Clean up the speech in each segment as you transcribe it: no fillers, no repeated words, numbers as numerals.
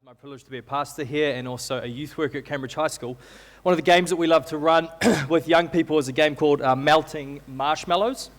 My privilege to be a pastor here and also a youth worker at Cambridge High School. One of the games that we love to run with young people is a game called Melting Marshmallows.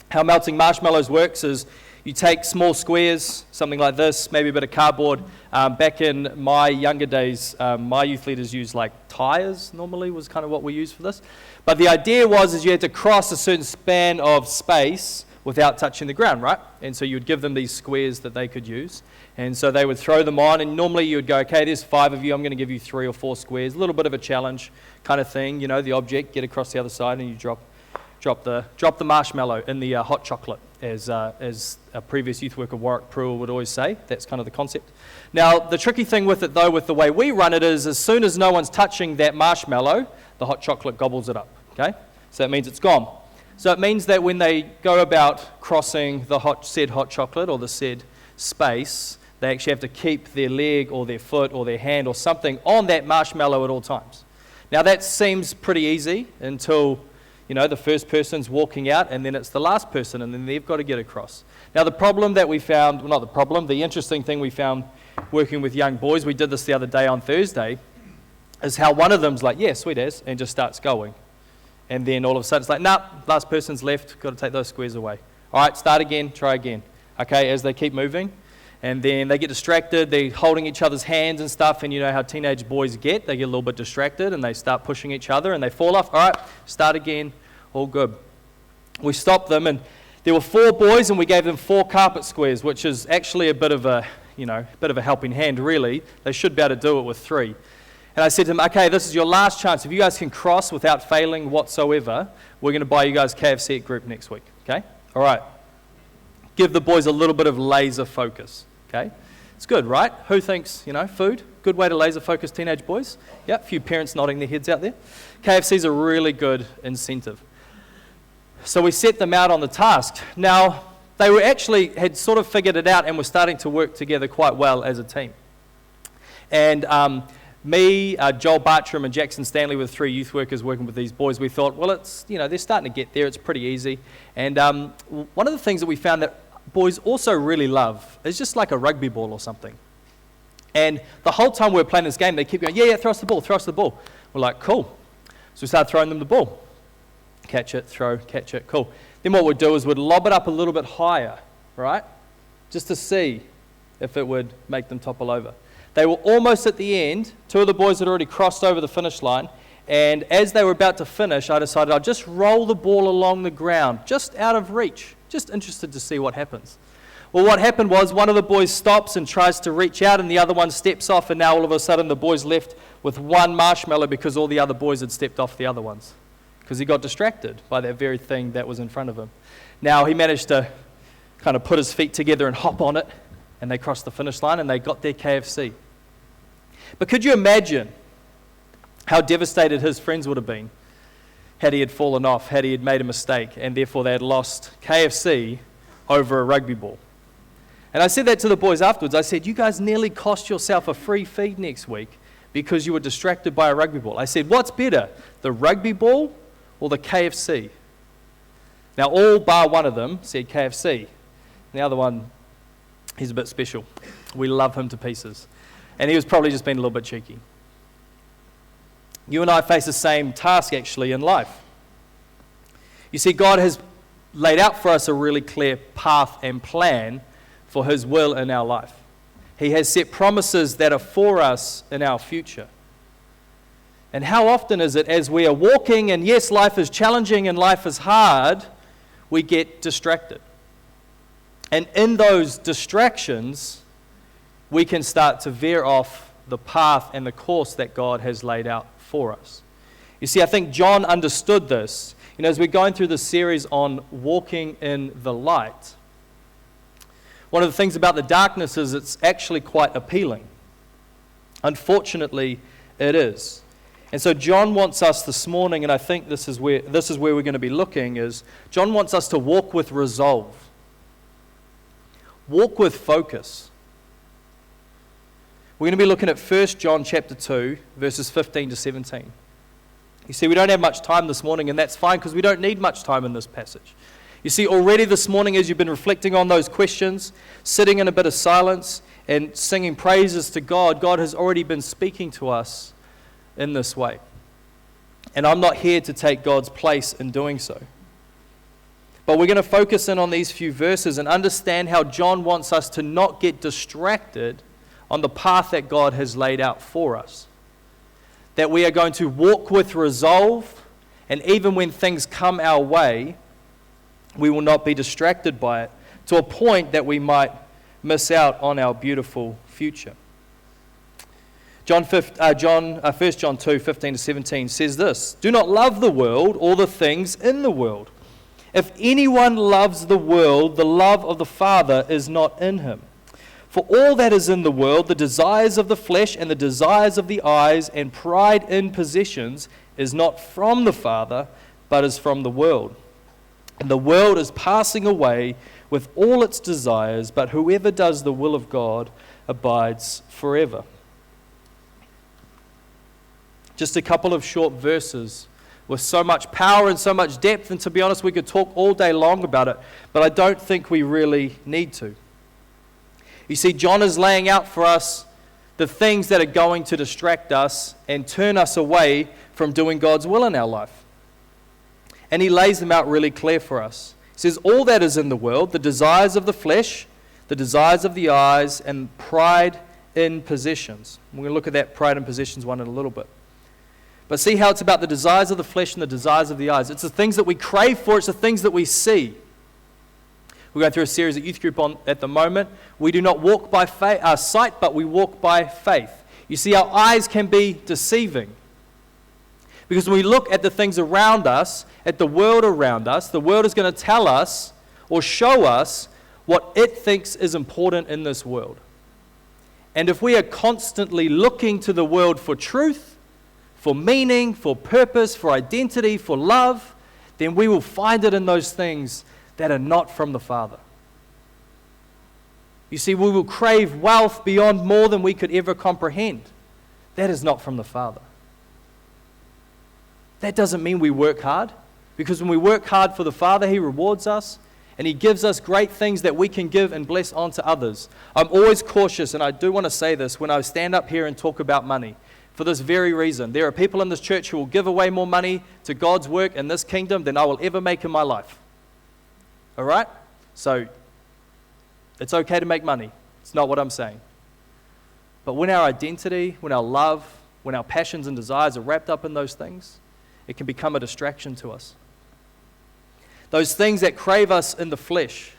How Melting Marshmallows works is you take small squares, something like this, maybe a bit of cardboard. Back in my younger days, my youth leaders used like tires normally was kind of what we used for this. But the idea was you had to cross a certain span of space without touching the ground, right? And so you would give them these squares that they could use. And so they would throw them on, and normally you would go, okay, there's 5 of you, I'm going to give you 3 or 4 squares, a little bit of a challenge kind of thing, you know, the object, get across the other side, and you drop the marshmallow in the hot chocolate, as a previous youth worker, Warwick Pruill, would always say. That's kind of the concept. Now, the tricky thing with it, though, with the way we run it is as soon as no one's touching that marshmallow, the hot chocolate gobbles it up, okay? So that means it's gone. So it means that when they go about crossing the said hot chocolate or the said space, they actually have to keep their leg or their foot or their hand or something on that marshmallow at all times. Now that seems pretty easy until, you know, the first person's walking out and then it's the last person and then they've got to get across. Now the problem that we found, well, not the problem, the interesting thing we found working with young boys, we did this the other day on Thursday, is how one of them's like, yeah, sweet as, and just starts going. And then all of a sudden it's like, nah, last person's left, got to take those squares away. All right, start again, try again. Okay, as they keep moving. And then they get distracted, they're holding each other's hands and stuff, and you know how teenage boys get. They get a little bit distracted and they start pushing each other and they fall off. All right, start again, all good. We stopped them and there were 4 boys and we gave them 4 carpet squares, which is actually a bit of a helping hand really. They should be able to do it with 3. And I said to them, okay, this is your last chance. If you guys can cross without failing whatsoever, we're going to buy you guys KFC at group next week, okay? All right. Give the boys a little bit of laser focus, okay? It's good, right? Who thinks, you know, food? Good way to laser focus teenage boys? Yeah, a few parents nodding their heads out there. KFC's a really good incentive. So we set them out on the task. Now, they had sort of figured it out and were starting to work together quite well as a team. And me, Joel Bartram and Jackson Stanley were 3 youth workers working with these boys. We thought, well, it's, you know, they're starting to get there. It's pretty easy. And one of the things that we found that boys also really love is just like a rugby ball or something. And the whole time we were playing this game, they keep going, yeah, throw us the ball. We're like, cool. So we started throwing them the ball. Catch it, throw, catch it, cool. Then what we'd do is we'd lob it up a little bit higher, right? Just to see if it would make them topple over. They were almost at the end. 2 of the boys had already crossed over the finish line. And as they were about to finish, I decided I'd just roll the ball along the ground, just out of reach. Just interested to see what happens. Well, what happened was one of the boys stops and tries to reach out, and the other one steps off, and now all of a sudden the boy's left with 1 marshmallow because all the other boys had stepped off the other ones. Because he got distracted by that very thing that was in front of him. Now he managed to kind of put his feet together and hop on it, and they crossed the finish line, and they got their KFC. But could you imagine how devastated his friends would have been had he had fallen off, had he had made a mistake, and therefore they had lost KFC over a rugby ball? And I said that to the boys afterwards. I said, you guys nearly cost yourself a free feed next week because you were distracted by a rugby ball. I said, what's better, the rugby ball or the KFC? Now all bar one of them said KFC. The other one, he's a bit special. We love him to pieces. And he was probably just being a little bit cheeky. You and I face the same task actually in life. You see, God has laid out for us a really clear path and plan for His will in our life. He has set promises that are for us in our future. And how often is it as we are walking, and yes, life is challenging and life is hard, we get distracted. And in those distractions, we can start to veer off the path and the course that God has laid out for us. You see, I think John understood this. You know, as we're going through this series on walking in the light, one of the things about the darkness is it's actually quite appealing. Unfortunately, it is. And so John wants us this morning, and I think this is where we're going to be looking, is John wants us to walk with resolve. Walk with focus. We're going to be looking at 1 John chapter 2, verses 15 to 17. You see, we don't have much time this morning, and that's fine because we don't need much time in this passage. You see, already this morning as you've been reflecting on those questions, sitting in a bit of silence, and singing praises to God, God has already been speaking to us in this way. And I'm not here to take God's place in doing so. But we're going to focus in on these few verses and understand how John wants us to not get distracted on the path that God has laid out for us. That we are going to walk with resolve, and even when things come our way, we will not be distracted by it to a point that we might miss out on our beautiful future. 1 John 2, 15 to 17 says this, "Do not love the world or the things in the world. If anyone loves the world, the love of the Father is not in him. For all that is in the world, the desires of the flesh and the desires of the eyes and pride in possessions, is not from the Father, but is from the world. And the world is passing away with all its desires, but whoever does the will of God abides forever." Just a couple of short verses with so much power and so much depth, and to be honest, we could talk all day long about it, but I don't think we really need to. You see, John is laying out for us the things that are going to distract us and turn us away from doing God's will in our life. And he lays them out really clear for us. He says, all that is in the world, the desires of the flesh, the desires of the eyes, and pride in possessions. We're going to look at that pride in possessions one in a little bit. But see how it's about the desires of the flesh and the desires of the eyes. It's the things that we crave for. It's the things that we see. We're going through a series at Youth Group at the moment. We do not walk by sight, but we walk by faith. You see, our eyes can be deceiving. Because when we look at the things around us, at the world around us, the world is going to tell us or show us what it thinks is important in this world. And if we are constantly looking to the world for truth, for meaning, for purpose, for identity, for love, then we will find it in those things that are not from the Father. You see, we will crave wealth beyond more than we could ever comprehend. That is not from the Father. That doesn't mean we work hard, because when we work hard for the Father, He rewards us, and He gives us great things that we can give and bless onto others. I'm always cautious, and I do want to say this, when I stand up here and talk about money, for this very reason. There are people in this church who will give away more money to God's work in this kingdom than I will ever make in my life. All right? So, it's okay to make money. It's not what I'm saying. But when our identity, when our love, when our passions and desires are wrapped up in those things, it can become a distraction to us. Those things that crave us in the flesh,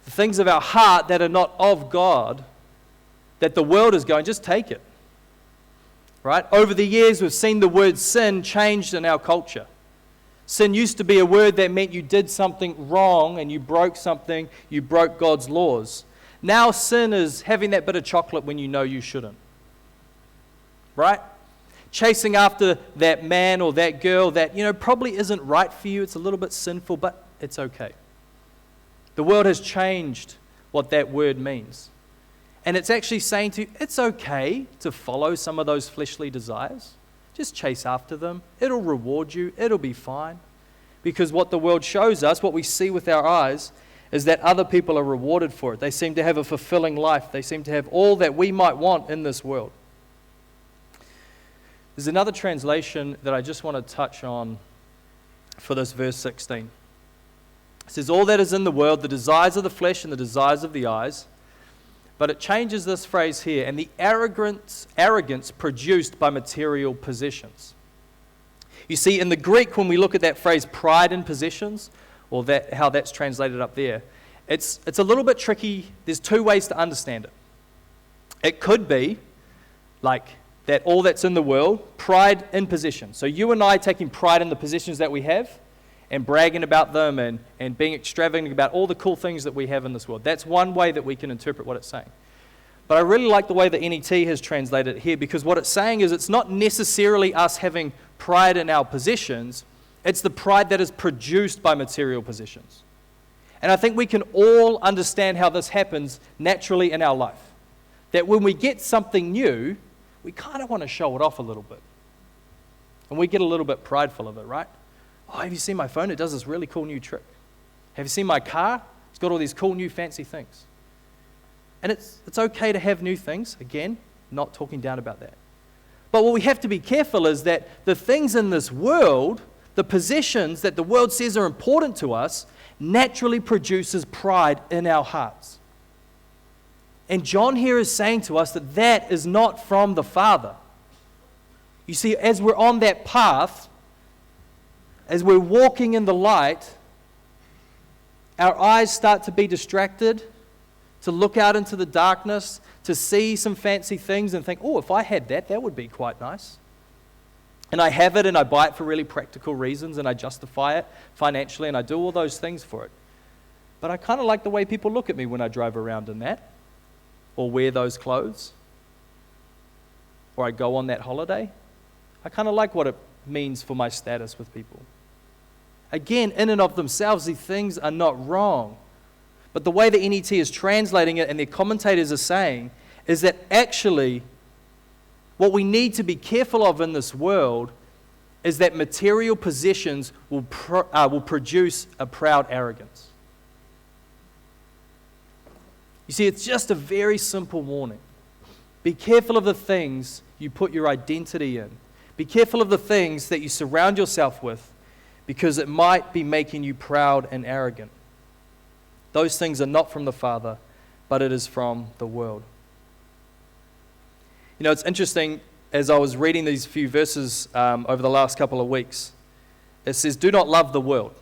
the things of our heart that are not of God, that the world is going, just take it. Right? Over the years, we've seen the word sin changed in our culture. Sin used to be a word that meant you did something wrong and you broke something, you broke God's laws. Now sin is having that bit of chocolate when you know you shouldn't. Right? Chasing after that man or that girl that, probably isn't right for you. It's a little bit sinful, but it's okay. The world has changed what that word means. And it's actually saying to you, it's okay to follow some of those fleshly desires. Just chase after them. It'll reward you. It'll be fine. Because what the world shows us, what we see with our eyes, is that other people are rewarded for it. They seem to have a fulfilling life. They seem to have all that we might want in this world. There's another translation that I just want to touch on for this verse 16. It says, all that is in the world, the desires of the flesh and the desires of the eyes. But it changes this phrase here, and the arrogance produced by material possessions. You see, in the Greek, when we look at that phrase, pride in possessions, or how that's translated up there, it's a little bit tricky. There's two ways to understand it. It could be like that all that's in the world, pride in possession. So you and I taking pride in the possessions that we have, and bragging about them and being extravagant about all the cool things that we have in this world. That's one way that we can interpret what it's saying. But I really like the way the NET has translated it here, because what it's saying is it's not necessarily us having pride in our possessions, it's the pride that is produced by material possessions. And I think we can all understand how this happens naturally in our life. That when we get something new, we kind of want to show it off a little bit. And we get a little bit prideful of it, right? Oh, have you seen my phone? It does this really cool new trick. Have you seen my car? It's got all these cool new fancy things. And it's okay to have new things. Again, not talking down about that. But what we have to be careful is that the things in this world, the possessions that the world says are important to us, naturally produces pride in our hearts. And John here is saying to us that that is not from the Father. You see, as we're on that path, as we're walking in the light, our eyes start to be distracted, to look out into the darkness, to see some fancy things and think, oh, if I had that, that would be quite nice. And I have it and I buy it for really practical reasons and I justify it financially and I do all those things for it. But I kind of like the way people look at me when I drive around in that or wear those clothes or I go on that holiday. I kind of like what it means for my status with people. Again, in and of themselves, these things are not wrong. But the way the NET is translating it and their commentators are saying is that actually what we need to be careful of in this world is that material possessions will produce a proud arrogance. You see, it's just a very simple warning. Be careful of the things you put your identity in. Be careful of the things that you surround yourself with because it might be making you proud and arrogant. Those things are not from the Father, but it is from the world. You know, it's interesting, as I was reading these few verses over the last couple of weeks, it says, do not love the world.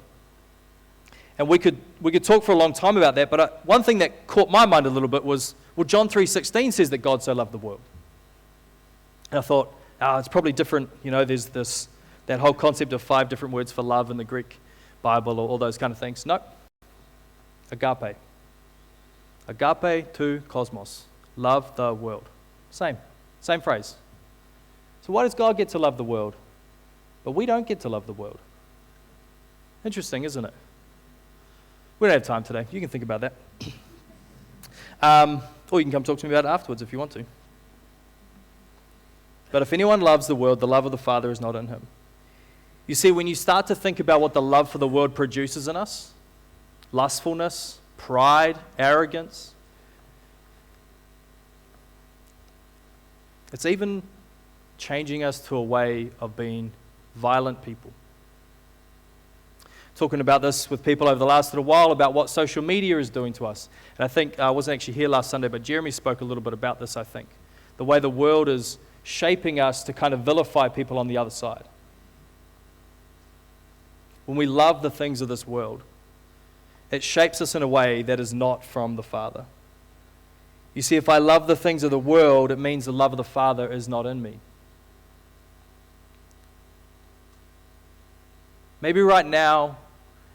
And we could talk for a long time about that, but one thing that caught my mind a little bit was, well, John 3:16 says that God so loved the world. And I thought, it's probably different. You know, there's that whole concept of 5 different words for love in the Greek Bible or all those kind of things. No. Agape. Agape to cosmos. Love the world. Same phrase. So why does God get to love the world, but we don't get to love the world? Interesting, isn't it? We don't have time today. You can think about that. Or you can come talk to me about it afterwards if you want to. But if anyone loves the world, the love of the Father is not in him. You see, when you start to think about what the love for the world produces in us, lustfulness, pride, arrogance, it's even changing us to a way of being violent people. Talking about this with people over the last little while about what social media is doing to us. And I think, I wasn't actually here last Sunday, but Jeremy spoke a little bit about this, I think. The way the world is shaping us to kind of vilify people on the other side. When we love the things of this world, it shapes us in a way that is not from the Father. You see, if I love the things of the world, it means the love of the Father is not in me. Maybe right now,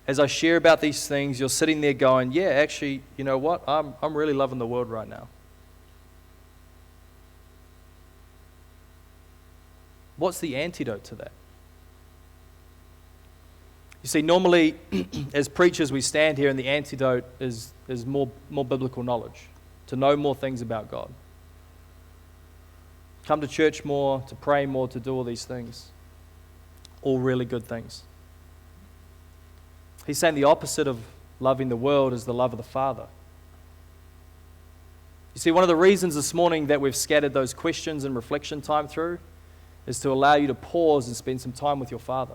as I share about these things, you're sitting there going, yeah, actually, you know what? I'm really loving the world right now. What's the antidote to that? You see, normally, as preachers, we stand here and the antidote is more biblical knowledge, to know more things about God. Come to church more, to pray more, to do all these things. All really good things. He's saying the opposite of loving the world is the love of the Father. You see, one of the reasons this morning that we've scattered those questions and reflection time through is to allow you to pause and spend some time with your Father.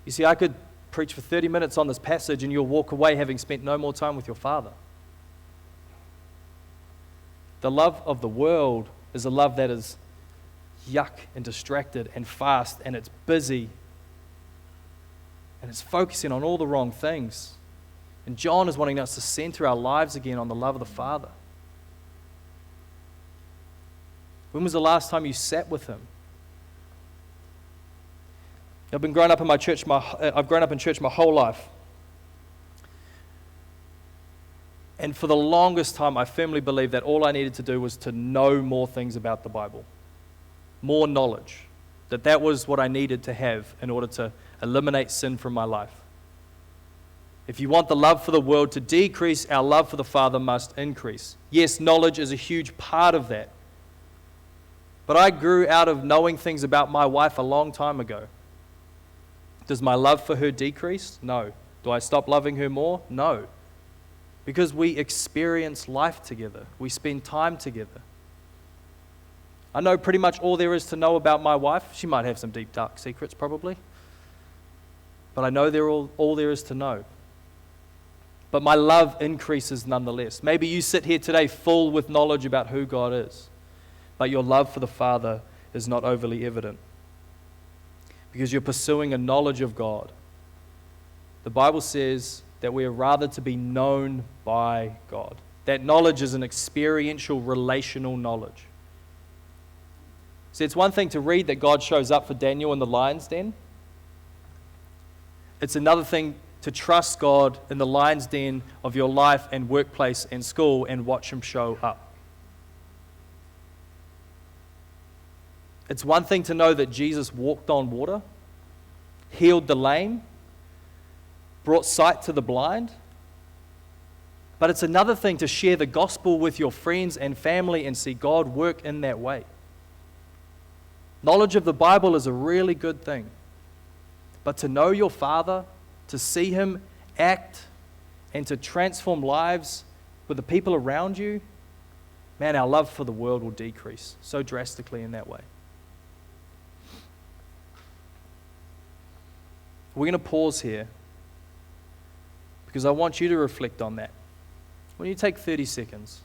You see, I could preach for 30 minutes on this passage and you'll walk away having spent no more time with your Father. The love of the world is a love that is yuck and distracted and fast and it's busy and it's focusing on all the wrong things. And John is wanting us to center our lives again on the love of the Father. When was the last time you sat with Him? I've grown up in church my whole life. And for the longest time, I firmly believed that all I needed to do was to know more things about the Bible. More knowledge. That was what I needed to have in order to eliminate sin from my life. If you want the love for the world to decrease, our love for the Father must increase. Yes, knowledge is a huge part of that. But I grew out of knowing things about my wife a long time ago. Does my love for her decrease? No. Do I stop loving her more? No. because we experience life together. We spend time together. I know pretty much all there is to know about my wife. She might have some deep, dark secrets probably. But I know they're all there is to know. But my love increases nonetheless. Maybe you sit here today full with knowledge about who God is, but your love for the Father is not overly evident because you're pursuing a knowledge of God. The Bible says that we are rather to be known by God. That knowledge is an experiential, relational knowledge. See, it's one thing to read that God shows up for Daniel in the lion's den. It's another thing to trust God in the lion's den of your life and workplace and school and watch Him show up. It's one thing to know that Jesus walked on water, healed the lame, brought sight to the blind. But it's another thing to share the gospel with your friends and family and see God work in that way. Knowledge of the Bible is a really good thing. But to know your Father, to see Him act, and to transform lives with the people around you, man, our love for the world will decrease so drastically in that way. We're going to pause here because I want you to reflect on that. When you take 30 seconds,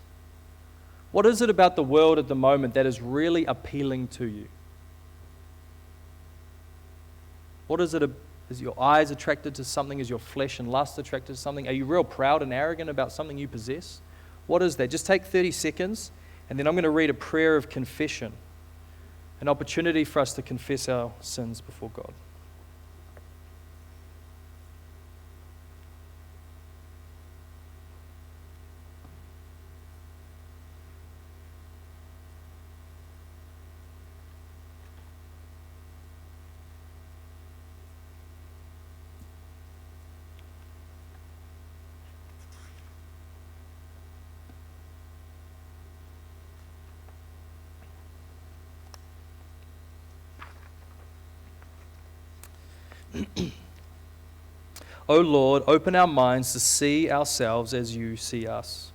what is it about the world at the moment that is really appealing to you? What is it? Is your eyes attracted to something? Is your flesh and lust attracted to something? Are you real proud and arrogant about something you possess? What is that? Just take 30 seconds, and then I'm going to read a prayer of confession, an opportunity for us to confess our sins before God. O Lord, open our minds to see ourselves as you see us.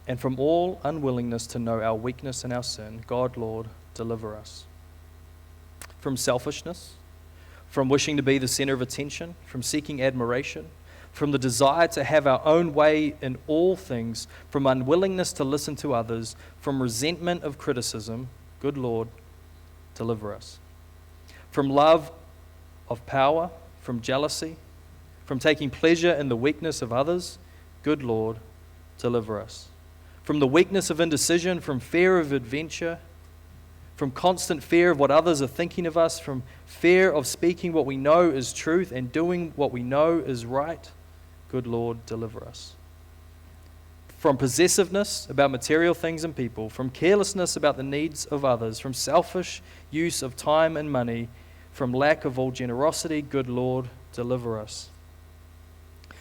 And from all unwillingness to know our weakness and our sin, God, Lord, deliver us. From selfishness, from wishing to be the center of attention, from seeking admiration, from the desire to have our own way in all things, from unwillingness to listen to others, from resentment of criticism, good Lord, deliver us. From love of power, from jealousy, from taking pleasure in the weakness of others, good Lord, deliver us. From the weakness of indecision, from fear of adventure, from constant fear of what others are thinking of us, from fear of speaking what we know is truth and doing what we know is right, good Lord, deliver us. From possessiveness about material things and people, from carelessness about the needs of others, from selfish use of time and money, from lack of all generosity, good Lord, deliver us.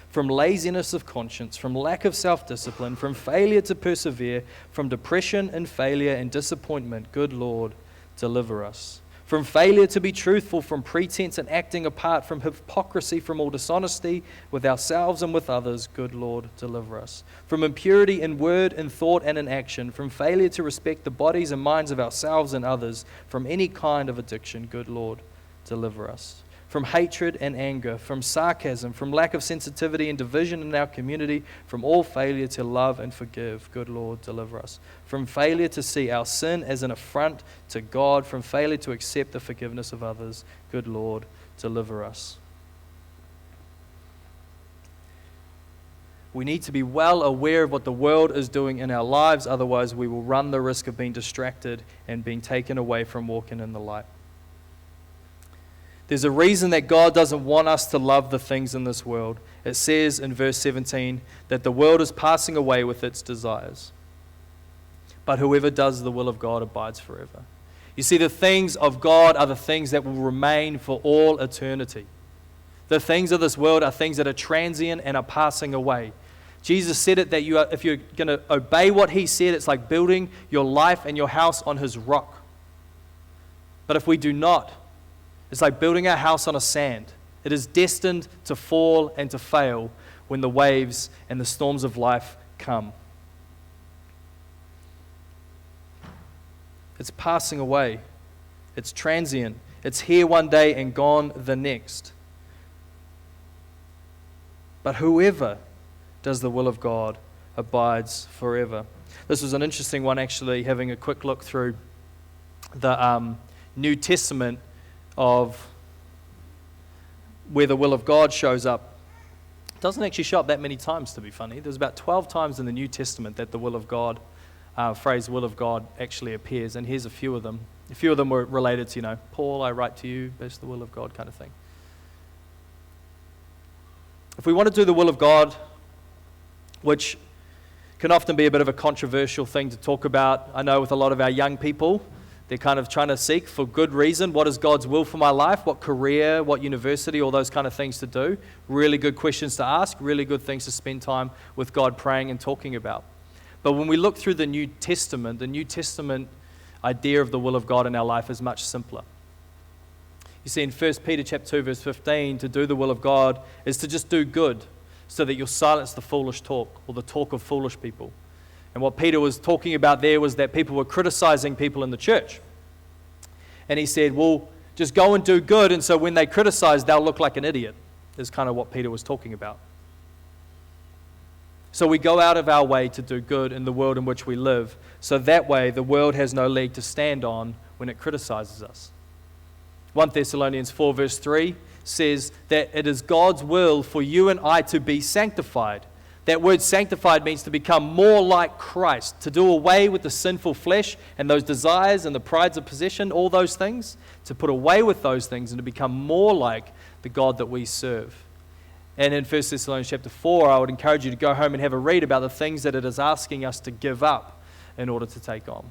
From laziness of conscience, from lack of self-discipline, from failure to persevere, from depression and failure and disappointment, good Lord, deliver us. From failure to be truthful, from pretense and acting apart, from hypocrisy, from all dishonesty with ourselves and with others, good Lord, deliver us. From impurity in word, in thought, and in action, from failure to respect the bodies and minds of ourselves and others, from any kind of addiction, good Lord, deliver us. From hatred and anger, from sarcasm, from lack of sensitivity and division in our community, from all failure to love and forgive, good Lord, deliver us. From failure to see our sin as an affront to God, from failure to accept the forgiveness of others, good Lord, deliver us. We need to be well aware of what the world is doing in our lives, otherwise we will run the risk of being distracted and being taken away from walking in the light. There's a reason that God doesn't want us to love the things in this world. It says in verse 17 that the world is passing away with its desires. But whoever does the will of God abides forever. You see, the things of God are the things that will remain for all eternity. The things of this world are things that are transient and are passing away. Jesus said it that if you're going to obey what He said, it's like building your life and your house on His rock. But if we do not, it's like building our house on a sand. It is destined to fall and to fail. when the waves and the storms of life come. It's passing away. It's transient. It's here one day and gone the next. But whoever does the will of God abides forever. This was an interesting one, actually, having a quick look through the New Testament of where the will of God shows up. It doesn't actually show up that many times, to be funny. There's about 12 times in the New Testament that the will of God, phrase will of God, actually appears, and here's a few of them. A few of them were related to, Paul, I write to you, that's the will of God kind of thing. If we want to do the will of God, which can often be a bit of a controversial thing to talk about, I know with a lot of our young people, they're kind of trying to seek for good reason, what is God's will for my life, what career, what university, all those kind of things to do. Really good questions to ask, really good things to spend time with God praying and talking about. But when we look through the New Testament idea of the will of God in our life is much simpler. You see in 1 Peter chapter 2, verse 15, to do the will of God is to just do good so that you'll silence the foolish talk or the talk of foolish people. And what Peter was talking about there was that people were criticizing people in the church. And he said, well, just go and do good, and so when they criticize, they'll look like an idiot, is kind of what Peter was talking about. So we go out of our way to do good in the world in which we live, so that way the world has no leg to stand on when it criticizes us. 1 Thessalonians 4 verse 3 says that it is God's will for you and I to be sanctified. That word sanctified means to become more like Christ, to do away with the sinful flesh and those desires and the prides of possession, all those things, to put away with those things and to become more like the God that we serve. And in 1 Thessalonians chapter 4, I would encourage you to go home and have a read about the things that it is asking us to give up in order to take on.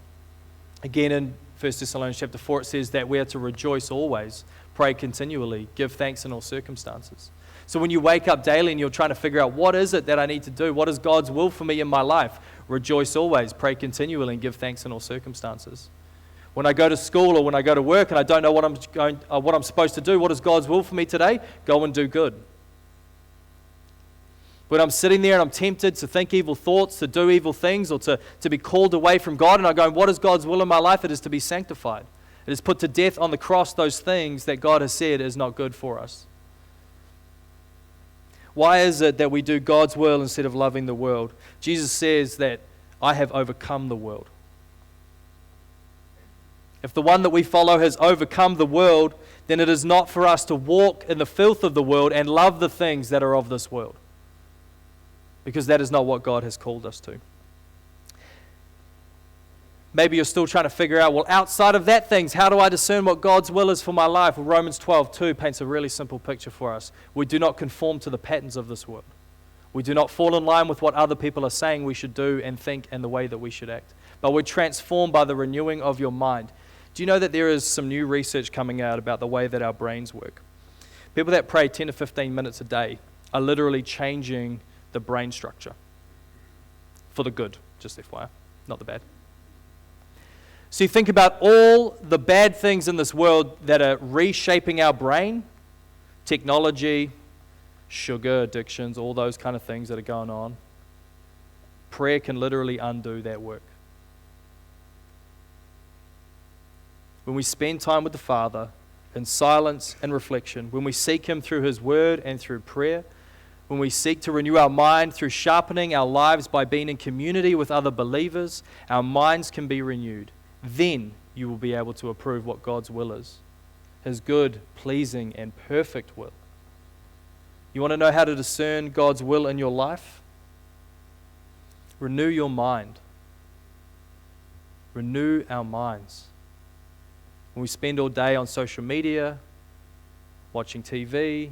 Again, in 1 Thessalonians chapter 4, it says that we are to rejoice always, pray continually, give thanks in all circumstances. So when you wake up daily and you're trying to figure out what is it that I need to do, what is God's will for me in my life, rejoice always, pray continually, and give thanks in all circumstances. When I go to school or when I go to work and I don't know what I'm supposed to do, what is God's will for me today? Go and do good. When I'm sitting there and I'm tempted to think evil thoughts, to do evil things, or to be called away from God, and I go, what is God's will in my life? It is to be sanctified. It is put to death on the cross those things that God has said is not good for us. Why is it that we do God's will instead of loving the world? Jesus says that I have overcome the world. If the one that we follow has overcome the world, then it is not for us to walk in the filth of the world and love the things that are of this world. Because that is not what God has called us to. Maybe you're still trying to figure out, well, outside of that things, how do I discern what God's will is for my life? Well, Romans 12:2 paints a really simple picture for us. We do not conform to the patterns of this world. We do not fall in line with what other people are saying we should do and think and the way that we should act. But we're transformed by the renewing of your mind. Do you know that there is some new research coming out about the way that our brains work? People that pray 10 to 15 minutes a day are literally changing the brain structure. For the good, just FYI, not the bad. So you think about all the bad things in this world that are reshaping our brain, technology, sugar addictions, all those kind of things that are going on. Prayer can literally undo that work. When we spend time with the Father in silence and reflection, when we seek Him through His Word and through prayer, when we seek to renew our mind through sharpening our lives by being in community with other believers, our minds can be renewed. Then you will be able to approve what God's will is. His good, pleasing, and perfect will. You want to know how to discern God's will in your life? Renew your mind. Renew our minds. When we spend all day on social media, watching TV,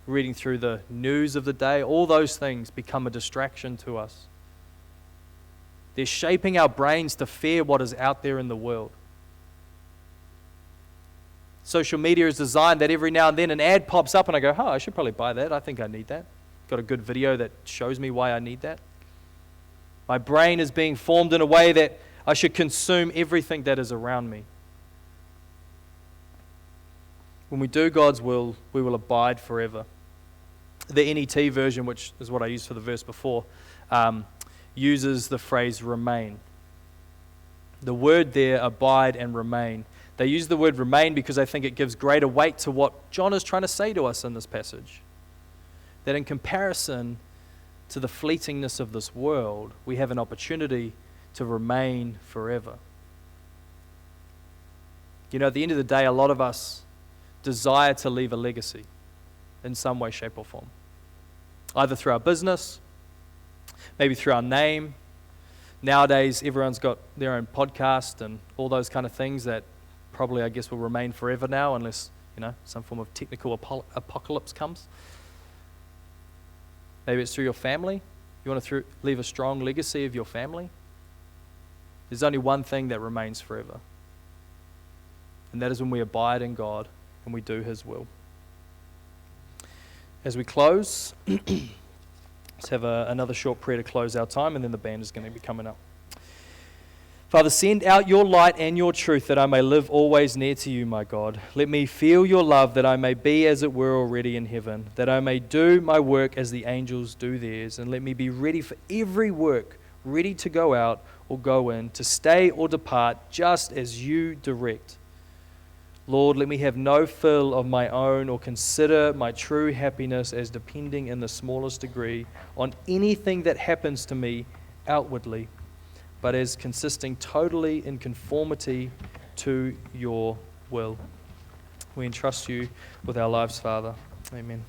reading through the news of the day, all those things become a distraction to us. They're shaping our brains to fear what is out there in the world. Social media is designed that every now and then an ad pops up and I go, I should probably buy that. I think I need that. Got a good video that shows me why I need that. My brain is being formed in a way that I should consume everything that is around me. When we do God's will, we will abide forever. The NET version, which is what I used for the verse before, uses the phrase remain. The word there, abide and remain. They use the word remain because I think it gives greater weight to what John is trying to say to us in this passage. That in comparison to the fleetingness of this world, we have an opportunity to remain forever. You know, at the end of the day, a lot of us desire to leave a legacy in some way, shape, or form. Either through our business, maybe through our name. Nowadays, everyone's got their own podcast and all those kind of things that probably, I guess, will remain forever now unless, some form of technical apocalypse comes. Maybe it's through your family. You want to leave a strong legacy of your family. There's only one thing that remains forever. And that is when we abide in God and we do His will. As we close, let's have another short prayer to close our time, and then the band is going to be coming up. Father, send out your light and your truth that I may live always near to you, my God. Let me feel your love that I may be as it were already in heaven, that I may do my work as the angels do theirs, and let me be ready for every work, ready to go out or go in, to stay or depart, just as you direct. Lord, let me have no fill of my own or consider my true happiness as depending in the smallest degree on anything that happens to me outwardly, but as consisting totally in conformity to your will. We entrust you with our lives, Father. Amen.